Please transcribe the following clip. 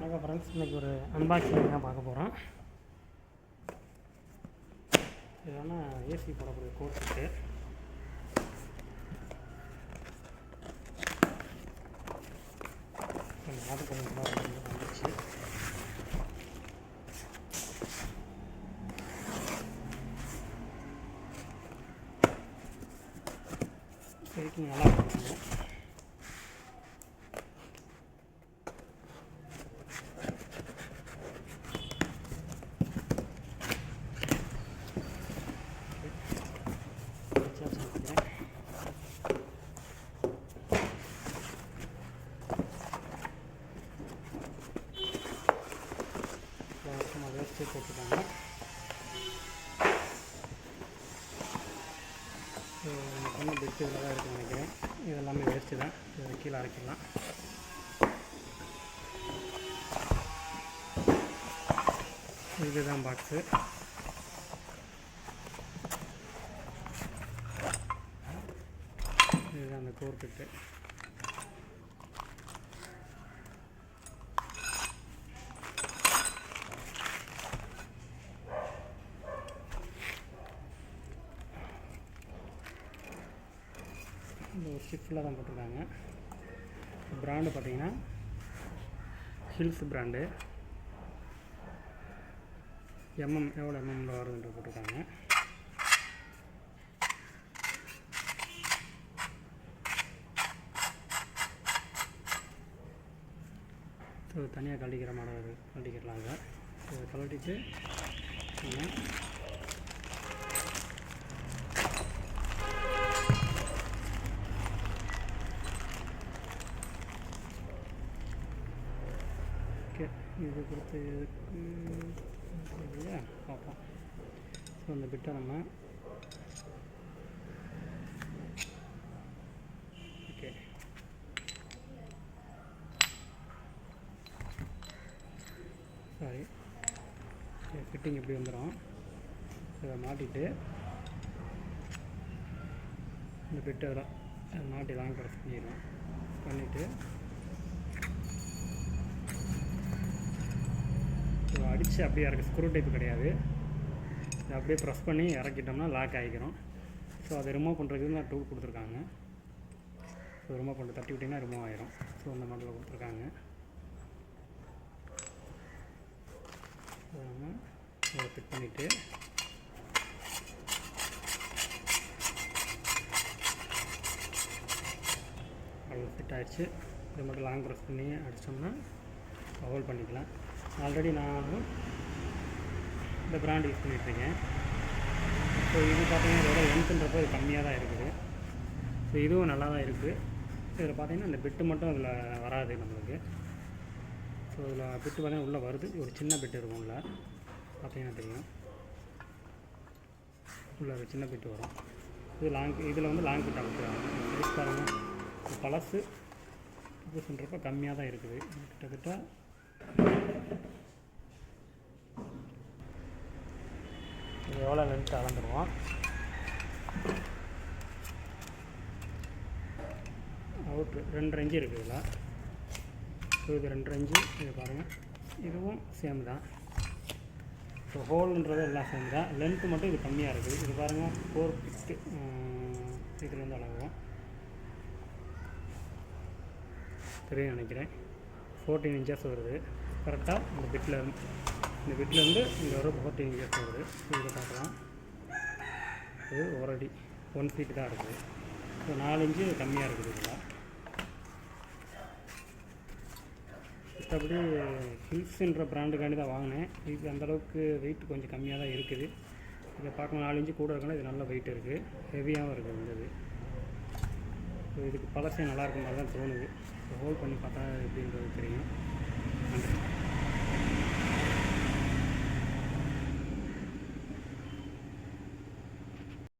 வணக்கம் ஃப்ரெண்ட்ஸ், இன்றைக்கி ஒரு அன்பாக்சிங் தான் பார்க்க போகிறோம். இதெல்லாம் ஏசி போடக்கூடிய கோட் இருக்குது. ஆர்டர் பண்ணிக்கலாம் வந்துச்சு. பேக்கிங் நல்லா பண்ணுறாங்க. வேஸ்ட்டு போட்டுருக்காங்க. பண்ண பிட்டு இதில் தான் இருக்குன்னு நினைக்கிறேன். இதெல்லாமே வேஸ்ட்டு தான். இதை கீழே அரைக்கலாம். இதுதான் பாக்ஸு. இதுதான் அந்த கோர் பிட்டு. இந்த ஒரு ஸ்டிஃபில் தான் போட்டிருக்காங்க. ப்ராண்டு பார்த்தீங்கன்னா ஹில்ஸ் ப்ராண்டு. எவ்வளோ எம்எம்மில் வருதுன்ற போட்டிருக்காங்க. ஸோ தனியாக கழட்டிக்கிற மாடல் கழட்டிக்கிறலாங்க. இதை கழட்டிட்டு இது கொடுத்து இல்லையா பார்ப்போம். ஸோ அந்த பிட்டை நம்ம ஓகே சாரி ஃபிட்டிங் எப்படி வந்துடும். இதை மாட்டிட்டு இந்த பிட்டை மாட்டி லாங் ப்ரெஸ் பண்ணிவிட்டு அடித்து அப்படியே இறக்கு. ஸ்க்ரூ டைப்பு கிடையாது. இதை அப்படியே ப்ரெஸ் பண்ணி இறக்கிட்டோம்னா லாக் ஆகிக்கிறோம். ஸோ அதை ரிமூவ் பண்ணுறதுக்கு தான் டூல் கொடுத்துருக்காங்க. ஸோ ரிமூவ் பண்ணி தட்டி விட்டிங்கன்னா ரிமூவ் ஆகிரும். ஸோ அந்த மாடலில் கொடுத்துருக்காங்க. நம்ம இதை ஃபிட் பண்ணிவிட்டு அது ஃபிட் ஆகிடுச்சு. இதை மட்டும் லாங் ப்ரெஸ் பண்ணி அடித்தோம்னா ஹோல்ட் பண்ணிக்கலாம். ஆல்ரெடி நான் இந்த பிராண்ட் யூஸ் பண்ணிகிட்ருக்கேன். ஸோ இது பார்த்தீங்கன்னா இதோட லென்த்துன்றப்போ இது கம்மியாக தான் இருக்குது. ஸோ இதுவும் நல்லா தான் இருக்குது. இதில் பார்த்தீங்கன்னா இந்த பிட்டு மட்டும் இதில் வராது நம்மளுக்கு. ஸோ இதில் பிட்டு பார்த்தீங்கன்னா உள்ளே வருது. ஒரு சின்ன பிட்டு இருக்கும். உள்ள பார்த்தீங்கன்னா தெரியும். உள்ள ஒரு சின்ன பிட்டு வரும். இது இதில் வந்து லாங் பிட் அமைக்கிறாங்க. சைஸ் பாருங்கள். பழசு புதுசுன்றப்போ கம்மியாக தான் இருக்குது. கிட்டத்தட்ட எவ்வளோ லென்த் அளந்துடுவோம். அவுட்ரு 2.5 இன்ச்சு இருக்குது இதில். ஸோ இது 2.5 இன்ச்சு. இது பாருங்கள். இதுவும் சேம் தான். ஸோ ஹோல்ன்றது எல்லாம் சேம் தான். லென்த்து மட்டும் இது கம்மியாக இருக்குது. இது பாருங்கள் 4 பிட்டு இதுலேருந்து அளவுவோம் தெரியும் நினைக்கிறேன். 14 இன்ச்சஸ் வருது கரெக்டாக. இந்த பிட்லேருந்து இங்கே வர 14 இன்ச்சஸ் வருது. இதை பார்க்கலாம். இது ஒரு அடி 1 ஃபீட் தான் இருக்குது. ஸோ 4 இன்ச்சு கம்மியாக இருக்குது இதில். மற்றபடி ஹில்ஸுன்ற ப்ராண்டுக்காண்டி தான் வாங்கினேன். இது அந்தளவுக்கு வெயிட் கொஞ்சம் கம்மியாக தான் இருக்குது. இதை பார்க்கணும் 4 இன்ச்சு கூட இருக்குன்னா இது நல்ல வெயிட் இருக்குது. ஹெவியாகவும் இருக்குது இந்த இது. ஸோ இதுக்கு பழசே நல்லாயிருக்கும் மாதிரி தான் தோணுது. ஹோல்ட் பண்ணி பார்த்தா எப்படின்றது தெரியும். நன்றி.